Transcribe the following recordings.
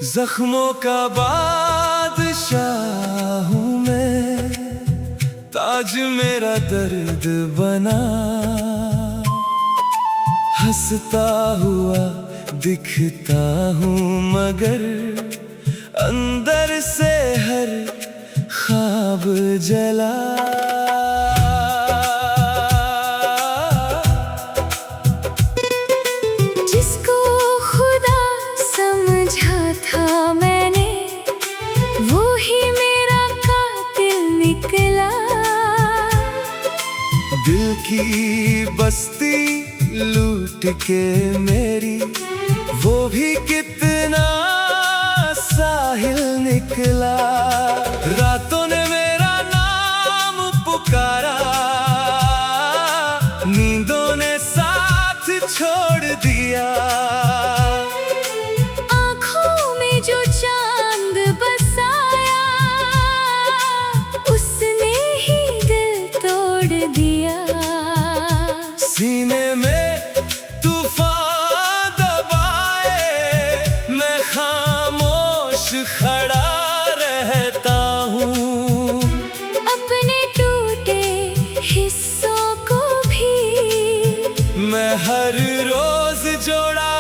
जख्मों का बादशाह हूँ मैं, ताज मेरा दर्द बना, हंसता हुआ दिखता हूँ मगर अंदर से हर ख्वाब जला। जिसको खुदा समझा था मैंने, वो ही मेरा कातिल निकला। दिल की बस्ती लूट के मेरी, वो भी कितना साहिल निकला। रातों ने मेरा नाम पुकारा, नींदों ने साथ छोड़ दिया। आँखों में जो चांद बसाया, उसने ही दिल तोड़ दिया। सीने में तूफान दबाए, मैं खामोश खड़ा रहता हूँ। अपने टूटे हिस्सों को भी मैं हर रोज जोड़ा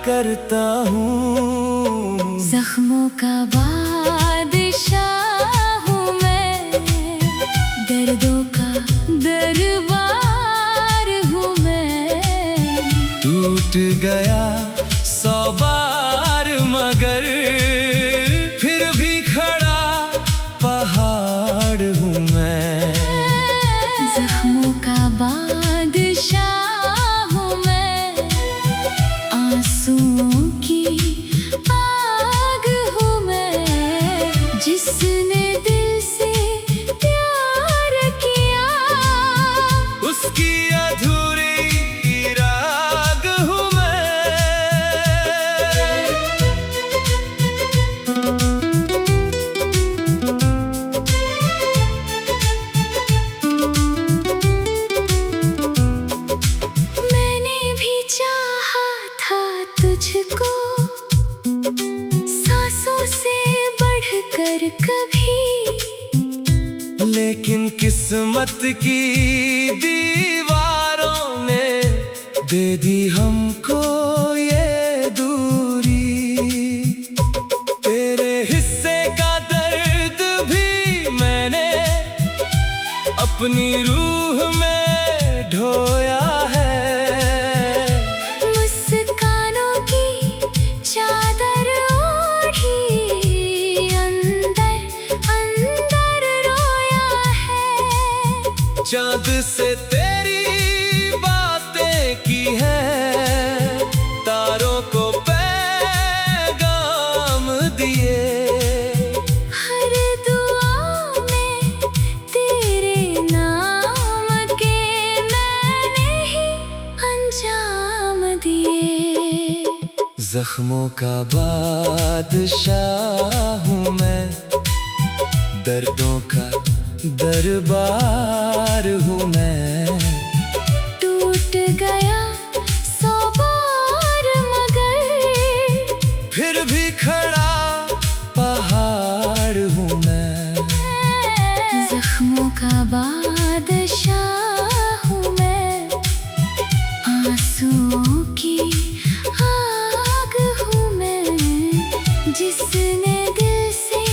करता हूँ। जख्मों का बादशाह हूँ मैं, दर्दों का दरबार हूँ मैं। टूट गया 100 बार मगर फिर भी खड़ा पहाड़ हूँ मैं। जख्मों का बादशाह हूँ मैं, आंसुओं की आग हूँ मैं। जिसने दिल से प्यार किया, उसकी अधूरी राग हूँ मैं। मैंने भी चाहा था तुझको, सांसों से बढ़कर कभी। लेकिन किस्मत की दीवारों ने दे दी हमको ये दूरी। तेरे हिस्से का दर्द भी मैंने अपनी रूह में ढोया है। मुस्कानों की चादर ओढ़ी, अंदर अंदर रोया है। चाँद से तेरी बातें की है, तारों को पैगाम दिए। हर दुआ में तेरे नाम के मैंने ही अंजाम दिए। जख्मों का बादशाह हूँ मैं, दर्दों का दरबार हूँ मैं। टूट गया 100 बार मगर फिर भी खड़ा पहाड़ हूँ मैं। जख्मों का बादशाह हूँ मैं, आंसुओं की आग हूँ मैं। जिसने दिल से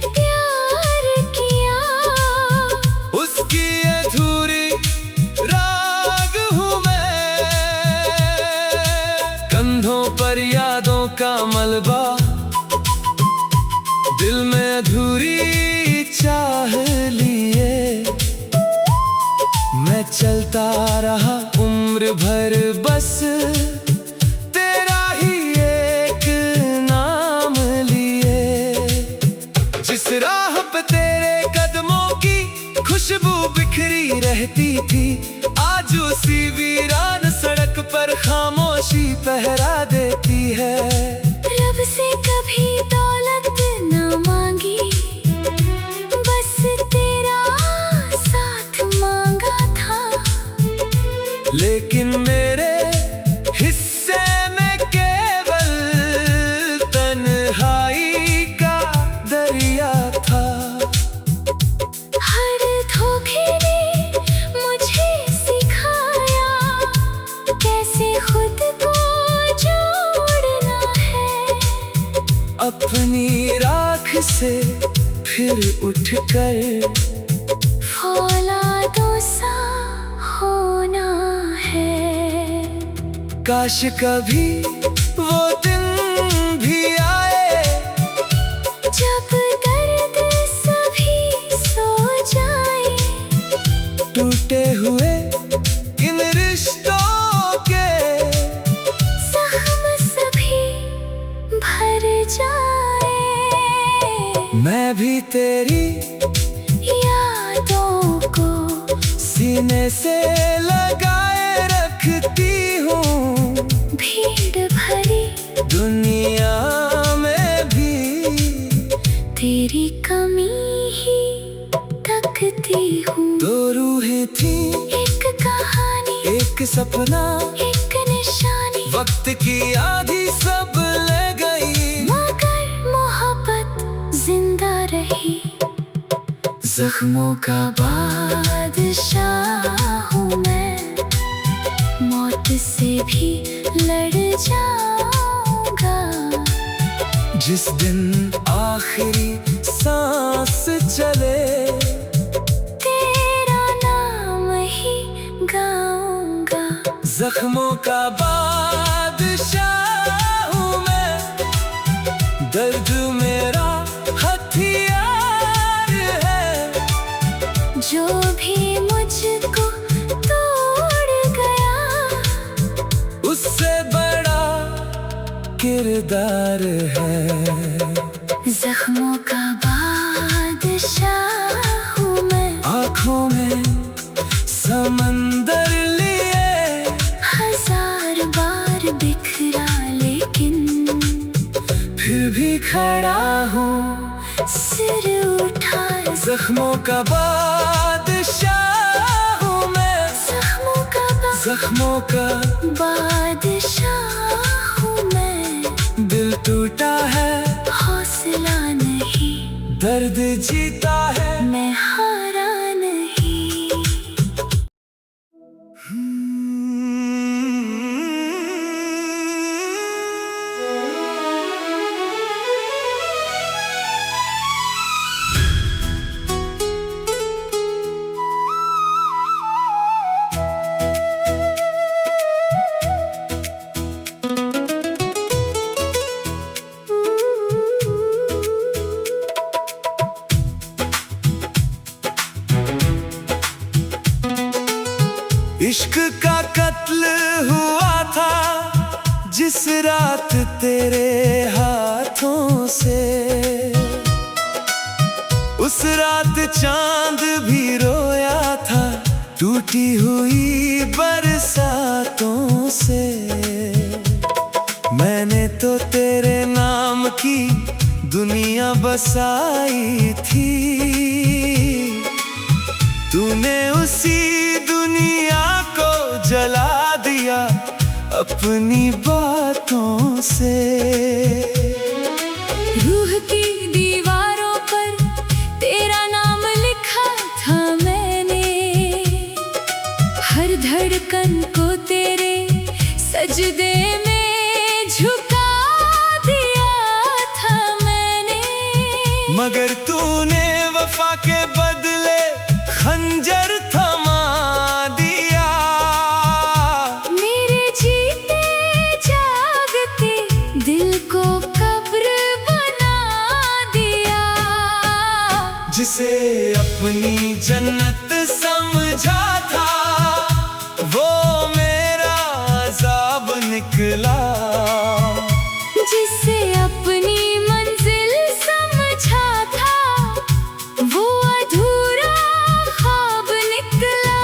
प्यार किया, उसकी अधूरी राग हूँ मैं। कंधों पर यादों का मलबा, दिल में अधूरी चाह लिए। मैं चलता रहा उम्र भर बस तेरा ही एक नाम लिए। जिस राह पे तेरे कदमों की खुशबू बिखरी रहती थी, आज मायूसी वीरान सड़क पर खामोशी पहरा देती है। रब से कभी दौलत न मांगी, बस तेरा साथ मांगा था। लेकिन मेरे हिस्से में केवल तन्हाई का दरिया था। हर धोखे ने मुझे सिखाया कैसे खुद को जोड़ना है। अपनी राख से फिर उठकर फौलादों सा होना है। काश कभी वो दिन भी आए जब दर्द सभी सो जाए, टूटे हुए इन रिश्तों के जख्म सभी भर जाए। मैं भी तेरी यादों को सीने से लगाए रखती हूँ। भीड़ भरी दुनिया में भी तेरी कमी ही तकती हूँ। दो रूहें थी, एक कहानी, एक सपना, एक निशानी। वक्त की आधी सब ले गई, मगर मोहब्बत जिंदा रही। जख्मों का बादशाह हूँ मैं, मौत से भी लड़ जाऊंगा। जिस दिन आखिरी सांस चले, तेरा नाम ही गाऊंगा। जख्मों का बादशाह हूँ मैं, दर्द मेरा हथियार है। जो भी मुझको तोड़ गया, उससे बड़ा किरदार है। जख्मों का बादशाह हूँ मैं। आँखों में समंदर लिए, हजार बार बिखरा लेकिन फिर भी खड़ा हूँ सिर उठाए। जख्मों का बादशाह हूँ मैं, जख्मों का बादशाह हूँ मैं। दिल टूटा है, हौसला नहीं, दर्द जीता है। मैं हारा नहीं। इश्क का कत्ल हुआ था जिस रात तेरे हाथों से, उस रात चांद भी रोया था टूटी हुई बरसातों से। मैंने तो तेरे नाम की दुनिया बसाई थी, तूने उसी दुनिया को जला दिया अपनी बातों से। रूह की दीवारों पर तेरा नाम लिखा था मैंने, हर धड़कन को तेरे सजदे में झुका दिया था मैंने। मगर तूने वफा के बदले खंजर थमा दिया, मेरे जीते जागते दिल को कब्र बना दिया। जिसे अपनी जन्नत समझा था वो मेरा अज़ाब निकला, जिसे अपनी मंजिल समझा था वो अधूरा ख्वाब निकला।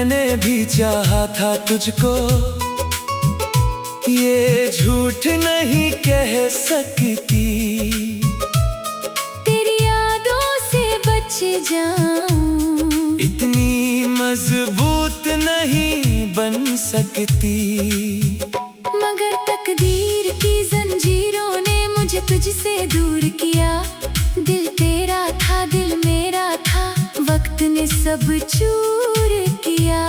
मैंने भी चाहा था तुझको, ये झूठ नहीं कह सकती। तेरी यादों से बच जाऊं, इतनी मजबूत नहीं बन सकती। मगर तकदीर की जंजीरों ने मुझे तुझसे दूर किया। दिल तेरा था, दिल मेरा था, वक्त ने सब चूर किया।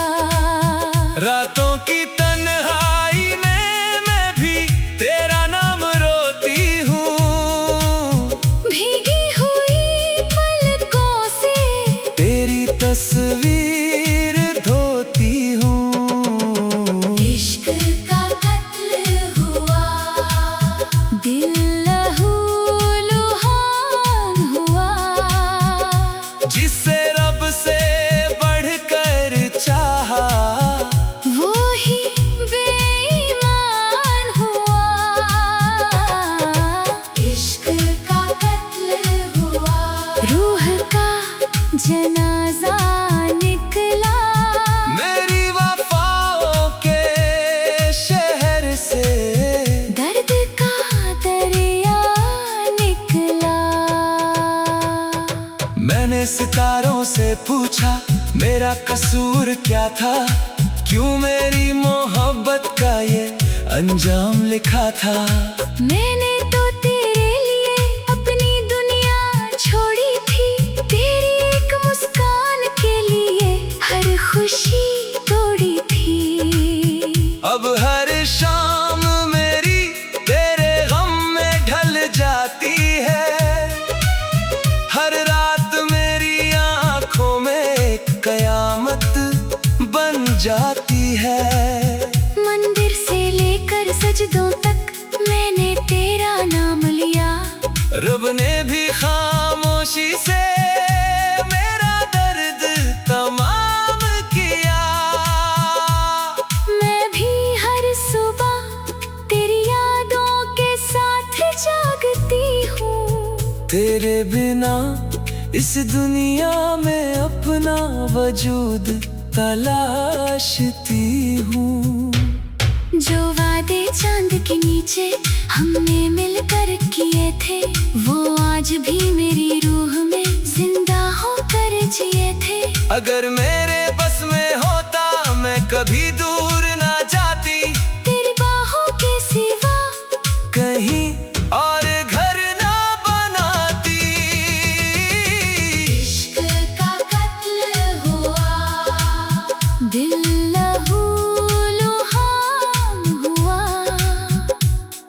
रातों की तन्हाई में मैं भी तेरा नाम रोती हूँ। भीगी हुई पलकों से तेरी तस्वीर धोती हूँ। इश्क का कत्ल हुआ, दिल लहूलुहान हुआ। जिसे रब से बढ़कर चाहा, वो ही बेईमान हुआ। इश्क का कत्ल हुआ, रूह का जनाजा निकला। मेरी वफाओं के शहर से दर्द का दरिया निकला। मैंने सितारों से पूछा मेरा कसूर क्या था, क्यों मेरी मोहब्बत का ये अंजाम लिखा था। मैंने तो तेरे लिए अपनी दुनिया छोड़ी थी, तेरी एक मुस्कान के लिए हर खुशी तोड़ी थी। अब हर शाम मेरी तेरे गम में ढल जाती है। हर रात मेरी आंखों में एक कयामत बन जाती है। मंदिर से लेकर सजदों तक मैंने तेरा नाम लिया। रब ने भी खामोशी से मेरा दर्द तमाम किया। मैं भी हर सुबह तेरी यादों के साथ जागती हूँ। तेरे बिना इस दुनिया में अपना वजूद तलाशती हूँ। जो वादे चांद के नीचे हमने मिलकर किए थे, वो आज भी मेरी रूह में जिंदा होकर जिए थे। अगर मेरे बस में होता मैं कभी दूर ना जाती, तेरी बाहों के सिवा कहीं और घर ना बनाती। इश्क का कत्ल हुआ, दिल लहूलुहान हुआ।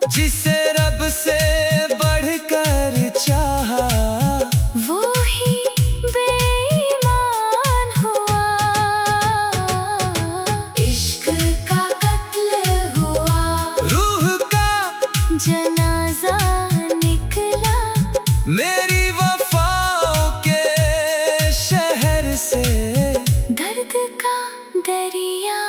जिसे रब से बढ़कर चाहा, वो ही बेईमान हुआ। इश्क का कत्ल हुआ, रूह का जनाजा निकला। मेरी वफाओं के शहर से दर्द का दरिया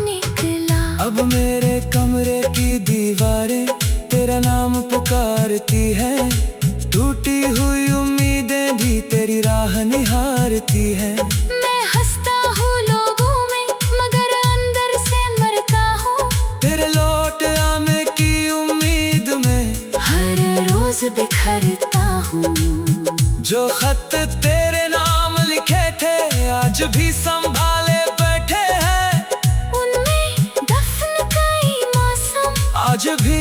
निकला। अब मेरे कमरे की दीवारें तेरा नाम पुकारती है। टूटी हुई उम्मीदें भी तेरी राह निहारती है। मैं हंसता हूँ लोगों में, मगर अंदर से मरता हूँ। तेरे लौट आने की उम्मीद में हर रोज बिखरता हूँ। जो खत तेरे नाम लिखे थे आज भी संभाले बैठे हैं। उनमें दफन कई मौसम आज भी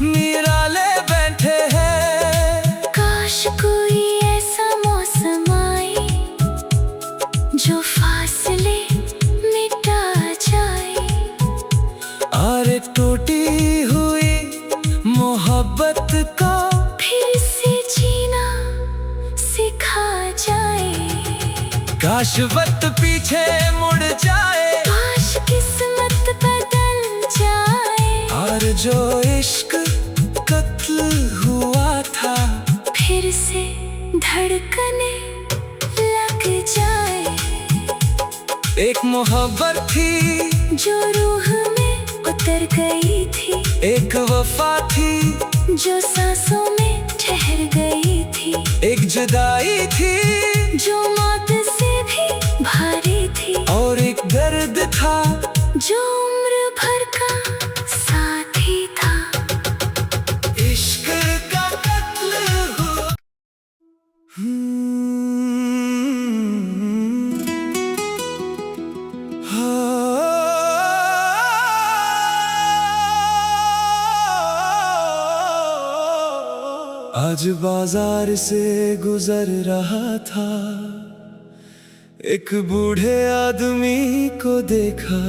निराले बैठे हैं। काश कोई ऐसा मौसम आए जो फासले मिटा जाए। और टूटी हुई मोहब्बत को फिर से जीना सिखा जाए। काश वक्त पीछे मुड़ जाए, काश किस्मत बदल जाए। और जो इश्क कत्ल हुआ था फिर से धड़कने लग जाए। एक मोहब्बत थी जो रूह में उतर गई थी, एक वफा थी जो सांसों में ठहर गई थी। एक जुदाई थी जो मौत से भी भारी थी। और एक दर्द था, जो उम्र भर का साथी था। इश्क का कत्ल हुआ। आज बाजार से गुजर रहा था, एक बूढ़े आदमी को देखा।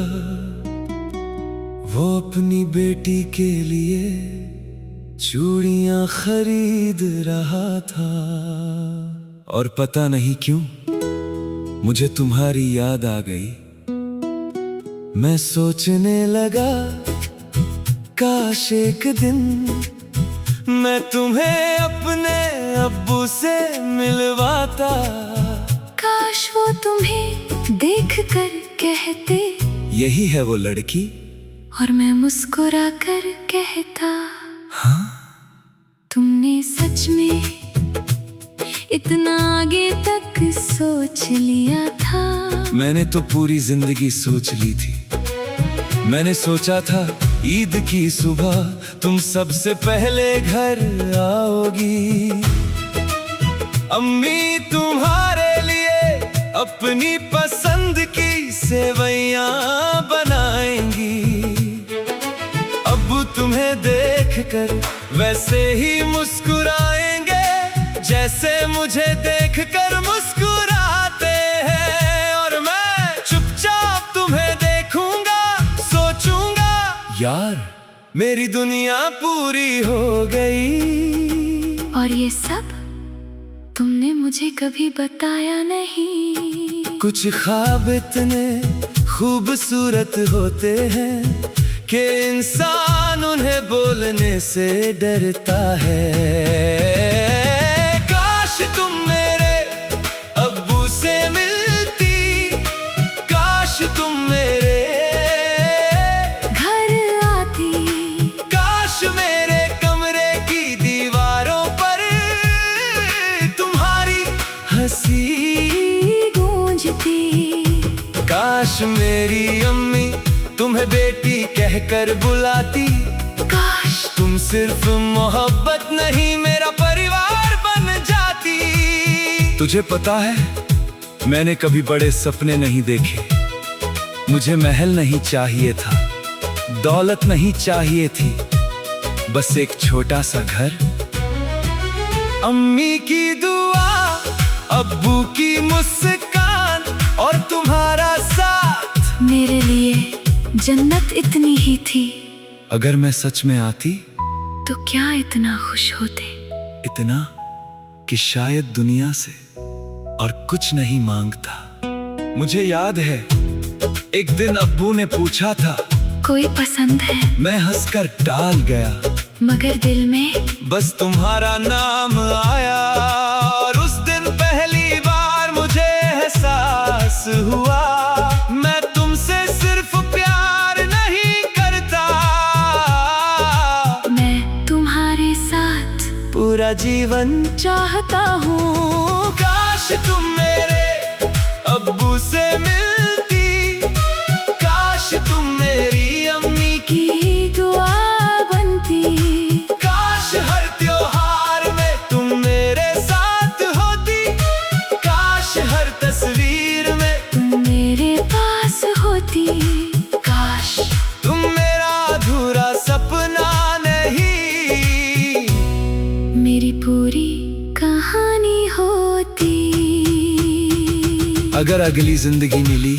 वो अपनी बेटी के लिए चूड़ियां खरीद रहा था। और पता नहीं क्यों मुझे तुम्हारी याद आ गई। मैं सोचने लगा, काश एक दिन मैं तुम्हें अपने अब्बू से मिलवाता। काश वो तुम्हें देखकर कहते, यही है वो लड़की। और मैं मुस्कुरा कर कहता, हाँ, तुमने सच में इतना आगे तक सोच लिया था। मैंने तो पूरी जिंदगी सोच ली थी। मैंने सोचा था ईद की सुबह तुम सबसे पहले घर आओगी। अम्मी तुम्हारे लिए अपनी पसंद की सेवैयां बनाएंगी। अब्बू तुम्हें देखकर वैसे ही मुस्कुराएंगे, जैसे मुझे देखकर मुस्कुराते हैं। और मैं चुपचाप तुम्हें देखूंगा, सोचूंगा, यार मेरी दुनिया पूरी हो गई। और ये सब तुमने मुझे कभी बताया नहीं। कुछ ख्वाब इतने खूबसूरत होते हैं कि इंसान उन्हें बोलने से डरता है। काश तुम मेरे अब्बू से मिलती, काश तुम मेरे घर आती, काश मेरे कमरे की दीवारों पर तुम्हारी हंसी गूंजती। काश मेरी अम्मी तुम्हें बेटी कहकर बुलाती। काश तुम सिर्फ मोहब्बत नहीं मेरा परिवार बन जाती। तुझे पता है, मैंने कभी बड़े सपने नहीं देखे। मुझे महल नहीं चाहिए था, दौलत नहीं चाहिए थी, बस एक छोटा सा घर, अम्मी की दुआ, अब्बू की मुस्कान और तुम्हारा साथ। मेरे लिए जन्नत इतनी ही थी। अगर मैं सच में आती तो क्या इतना खुश होते। इतना कि शायद दुनिया से और कुछ नहीं मांगता। मुझे याद है एक दिन अब्बू ने पूछा था, कोई पसंद है? मैं हंसकर टाल गया, मगर दिल में बस तुम्हारा नाम आया। और उस दिन पहली बार मुझे एहसास हुआ, मैं तुमसे सिर्फ प्यार नहीं करता, मैं तुम्हारे साथ पूरा जीवन चाहता हूँ। काश तुम मेरे अब्बू से मिलती, काश तुम मेरी अम्मी की, की दुआ बनती। काश हर त्योहार में तुम मेरे साथ होती, काश हर तस्वीर में तुम मेरे पास होती। काश तुम मेरा अधूरा सपना नहीं, मेरी पूरी कहानी होती। अगर अगली जिंदगी मिली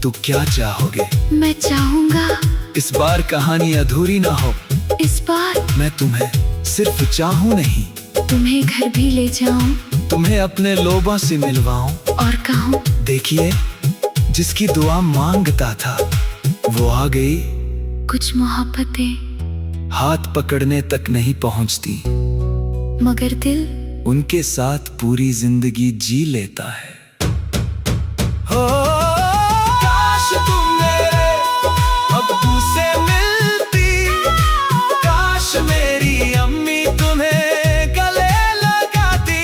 तो क्या चाहोगे? मैं चाहूंगा इस बार कहानी अधूरी ना हो। इस बार मैं तुम्हें सिर्फ चाहूं नहीं, तुम्हें घर भी ले जाऊं तुम्हें अपने लोगों से मिलवाऊं और कहूं, देखिए जिसकी दुआ मांगता था वो आ गई। कुछ मोहब्बतें हाथ पकड़ने तक नहीं पहुंचती, मगर दिल उनके साथ पूरी जिंदगी जी लेता है। हो काश तुम मेरे अब्बू से मिलती, काश मेरी अम्मी तुम्हें गले लगाती,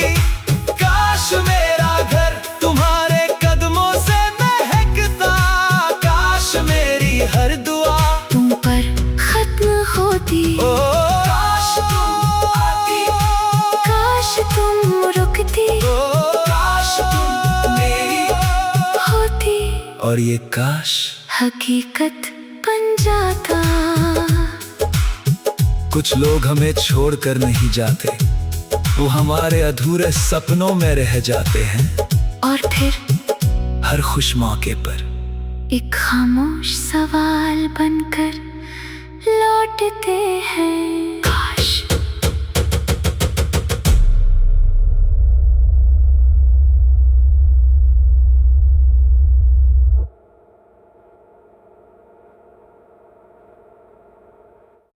काश मेरा घर तुम्हारे कदमों से महकता, काश और ये काश हकीकत बन जाता। कुछ लोग हमें छोड़कर नहीं जाते, वो हमारे अधूरे सपनों में रह जाते हैं। और फिर हर खुश मौके पर एक खामोश सवाल बनकर लौटते हैं।